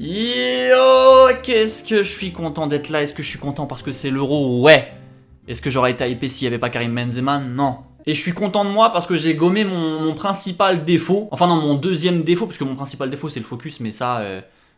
Yo, qu'est-ce que je suis content d'être là. Est-ce que je suis content parce que c'est l'Euro? Ouais. Est-ce que j'aurais été hypé s'il n'y avait pas Karim Benzema? Non. Et je suis content de moi parce que j'ai gommé mon principal défaut. Enfin non, mon deuxième défaut, parce que mon principal défaut c'est le focus, mais ça...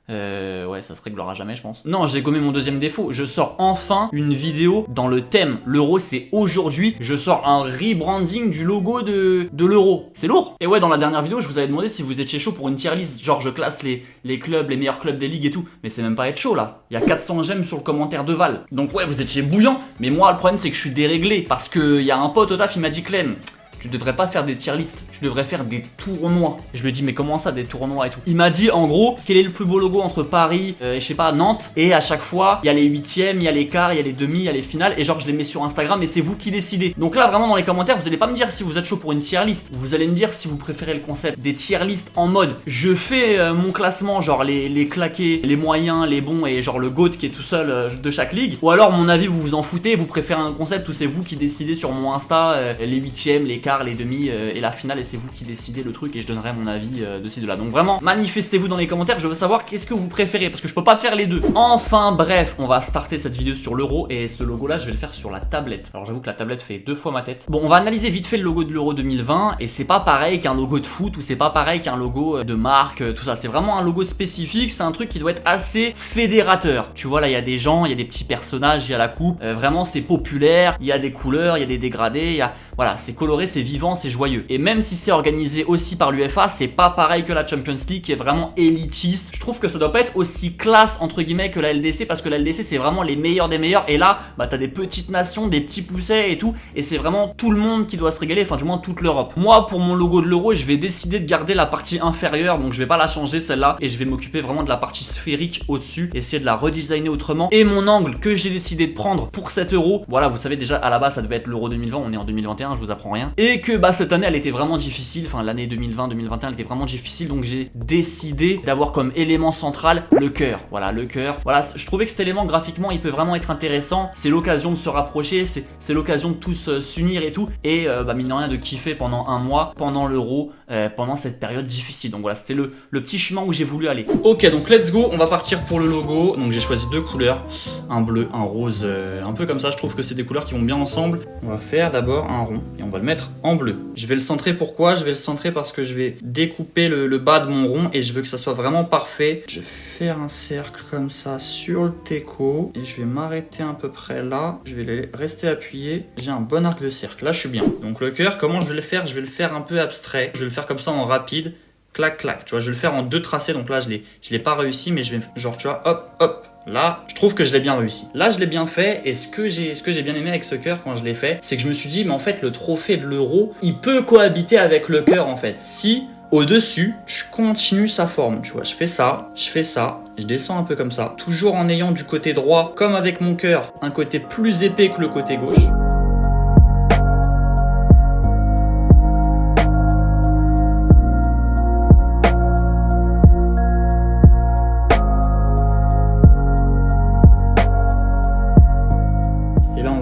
ouais, ça se réglera jamais, je pense. Non, j'ai gommé mon deuxième défaut. Je sors enfin une vidéo dans le thème. L'Euro, c'est aujourd'hui. Je sors un rebranding du logo de l'Euro. C'est lourd. Et ouais, dans la dernière vidéo, je vous avais demandé si vous étiez chaud pour une tier list. Genre, je classe les clubs, les meilleurs clubs des ligues et tout. Mais c'est même pas être chaud là. Il y a 400 j'aime sur le commentaire de Val. Donc ouais, vous étiez bouillant. Mais moi, le problème, c'est que je suis déréglé. Parce qu'il y a un pote au taf, il m'a dit Clem, tu devrais pas faire des tier lists, tu devrais faire des tournois. Je lui ai dit mais comment ça des tournois et tout. Il m'a dit en gros quel est le plus beau logo entre Paris et je sais pas Nantes, et à chaque fois il y a les huitièmes, il y a les quarts, il y a les demi, il y a les finales, et genre je les mets sur Instagram et c'est vous qui décidez. Donc là vraiment dans les commentaires vous allez pas me dire si vous êtes chaud pour une tier list, vous allez me dire si vous préférez le concept des tier list en mode je fais mon classement genre les claqués, les moyens, les bons et genre le GOAT qui est tout seul de chaque ligue, ou alors mon avis vous vous en foutez, vous préférez un concept où c'est vous qui décidez sur mon Insta les huitièmes, les quarts, les demi et la finale, et c'est vous qui décidez le truc et je donnerai mon avis de ci de là. Donc vraiment manifestez-vous dans les commentaires, je veux savoir qu'est-ce que vous préférez parce que je peux pas faire les deux. Enfin bref, on va starter cette vidéo sur l'Euro et ce logo là je vais le faire sur la tablette. Alors j'avoue que la tablette fait 2 fois ma tête. Bon, on va analyser vite fait le logo de l'Euro 2020 et c'est pas pareil qu'un logo de foot ou c'est pas pareil qu'un logo de marque, tout ça. C'est vraiment un logo spécifique, c'est un truc qui doit être assez fédérateur. Tu vois là il y a des gens, il y a des petits personnages, il y a la coupe, vraiment c'est populaire, il y a des couleurs, il y a des dégradés, il y a... Voilà, c'est coloré, c'est vivant, c'est joyeux. Et même si c'est organisé aussi par l'UEFA, c'est pas pareil que la Champions League qui est vraiment élitiste. Je trouve que ça doit pas être aussi classe entre guillemets que la LDC parce que la LDC c'est vraiment les meilleurs des meilleurs et là bah t'as des petites nations, des petits poussets et tout et c'est vraiment tout le monde qui doit se régaler, enfin du moins toute l'Europe. Moi pour mon logo de l'Euro je vais décider de garder la partie inférieure donc je vais pas la changer celle-là et je vais m'occuper vraiment de la partie sphérique au-dessus, essayer de la redesigner autrement. Et mon angle que j'ai décidé de prendre pour cet Euro, voilà vous savez déjà à la base ça devait être l'Euro 2020, on est en 2021, je vous apprends rien. Et que bah cette année elle était vraiment difficile, enfin l'année 2020-2021 elle était vraiment difficile donc j'ai décidé d'avoir comme élément central le cœur. Voilà le cœur, voilà je trouvais que cet élément graphiquement il peut vraiment être intéressant, c'est l'occasion de se rapprocher, c'est l'occasion de tous s'unir et tout et bah mine de rien de kiffer pendant un mois, pendant l'Euro, pendant cette période difficile. Donc voilà c'était le petit chemin où j'ai voulu aller. Ok donc let's go, on va partir pour le logo. Donc j'ai choisi 2 couleurs, un bleu, un rose, un peu comme ça, je trouve que c'est des couleurs qui vont bien ensemble. On va faire d'abord un rond et on va le mettre en bleu. Je vais le centrer, pourquoi? Je vais le centrer parce que je vais découper le bas de mon rond et je veux que ça soit vraiment parfait. Je vais faire un cercle comme ça sur le teco et je vais m'arrêter à peu près là. Je vais rester appuyé. J'ai un bon arc de cercle. Là, je suis bien. Donc le cœur, comment je vais le faire? Je vais le faire un peu abstrait. Je vais le faire comme ça en rapide. Clac, clac. Tu vois, je vais le faire en 2 tracés. Donc là, je l'ai pas réussi, mais je vais, genre, tu vois, hop, hop. Là, je trouve que je l'ai bien réussi. Là, je l'ai bien fait. Et ce que j'ai bien aimé avec ce cœur quand je l'ai fait, c'est que je me suis dit, mais en fait, le trophée de l'Euro, il peut cohabiter avec le cœur, en fait. Si, au-dessus, je continue sa forme, tu vois. Je fais ça, je descends un peu comme ça. Toujours en ayant du côté droit, comme avec mon cœur, un côté plus épais que le côté gauche.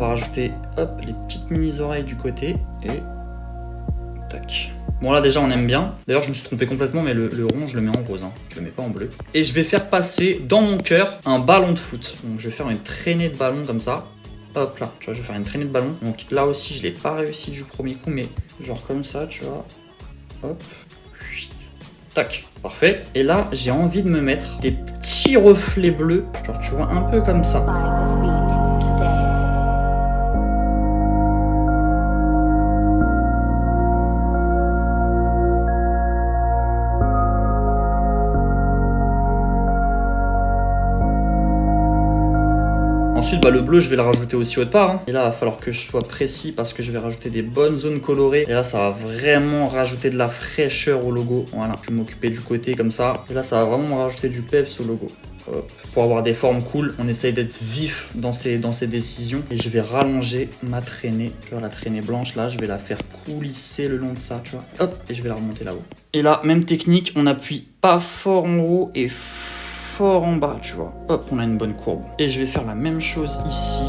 Rajouter hop les petites mini oreilles du côté et tac. Bon là déjà on aime bien. D'ailleurs je me suis trompé complètement mais le rond je le mets en rose, hein. Je le mets pas en bleu. Et je vais faire passer dans mon cœur un ballon de foot. Donc je vais faire une traînée de ballon comme ça. Hop là, tu vois, je vais faire une traînée de ballon. Donc là aussi je l'ai pas réussi du premier coup mais genre comme ça tu vois. Hop. Tac, parfait. Et là j'ai envie de me mettre des petits reflets bleus. Genre tu vois un peu comme ça. Ensuite, bah, le bleu, je vais le rajouter aussi autre part. Hein. Et là, il va falloir que je sois précis parce que je vais rajouter des bonnes zones colorées. Et là, ça va vraiment rajouter de la fraîcheur au logo. Voilà, je vais m'occuper du côté comme ça. Et là, ça va vraiment rajouter du peps au logo. Hop. Pour avoir des formes cool, on essaye d'être vif dans ces décisions. Et je vais rallonger ma traînée. Tu vois, la traînée blanche, là, je vais la faire coulisser le long de ça, tu vois. Hop, et je vais la remonter là-haut. Et là, même technique, on appuie pas fort en haut et fort en bas, tu vois. Hop, on a une bonne courbe. Et je vais faire la même chose ici.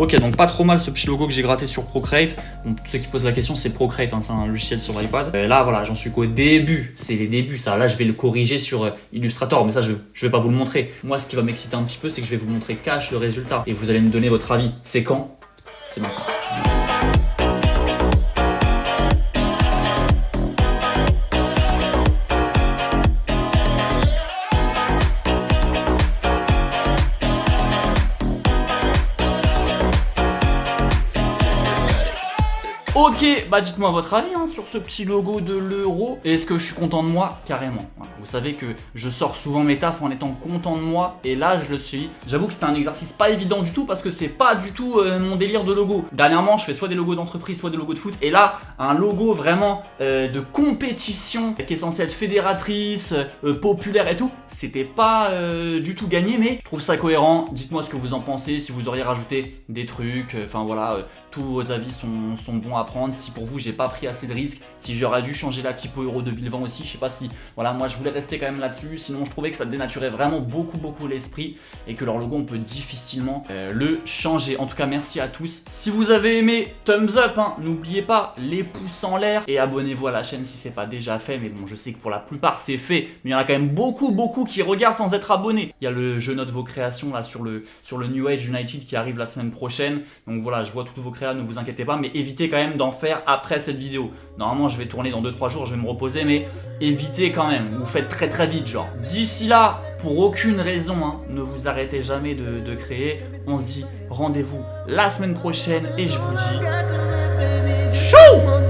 Ok, donc pas trop mal ce petit logo que j'ai gratté sur Procreate. Bon, ceux qui posent la question, c'est Procreate, hein, c'est un logiciel sur l'iPad. Là, voilà, j'en suis qu'au début. C'est les débuts, ça. Là, je vais le corriger sur Illustrator, mais ça, je vais pas vous le montrer. Moi, ce qui va m'exciter un petit peu, c'est que je vais vous montrer cash le résultat. Et vous allez me donner votre avis. C'est quand? C'est maintenant. Ok, bah dites-moi votre avis hein, sur ce petit logo de l'euro. Est-ce que je suis content de moi? Carrément. Vous savez que je sors souvent mes tafs en étant content de moi, et là je le suis. J'avoue que c'était un exercice pas évident du tout parce que c'est pas du tout mon délire de logo. Dernièrement, je fais soit des logos d'entreprise, soit des logos de foot, et là, un logo vraiment de compétition qui est censé être fédératrice, populaire et tout, c'était pas du tout gagné, mais je trouve ça cohérent. Dites-moi ce que vous en pensez, si vous auriez rajouté des trucs, enfin voilà, tous vos avis sont bons à prendre. Si pour vous j'ai pas pris assez de risques, si j'aurais dû changer la typo Euro 2020 aussi, je sais pas si, voilà, moi je voulais rester quand même là-dessus, sinon je trouvais que ça dénaturait vraiment beaucoup l'esprit et que leur logo on peut difficilement le changer. En tout cas merci à tous. Si vous avez aimé, thumbs up, hein. N'oubliez pas les pouces en l'air et abonnez-vous à la chaîne si c'est pas déjà fait, mais bon je sais que pour la plupart c'est fait, mais il y en a quand même beaucoup qui regardent sans être abonnés. Il y a le Je note vos créations là sur le New Age United qui arrive la semaine prochaine, donc voilà, je vois toutes vos créations, ne vous inquiétez pas, mais évitez quand même d'en faire après cette vidéo. Normalement je vais tourner dans 2-3 jours, je vais me reposer, mais évitez quand même, vous faites très vite genre. D'ici là, pour aucune raison, hein, ne vous arrêtez jamais de créer. On se dit rendez-vous la semaine prochaine et je vous dis ciao.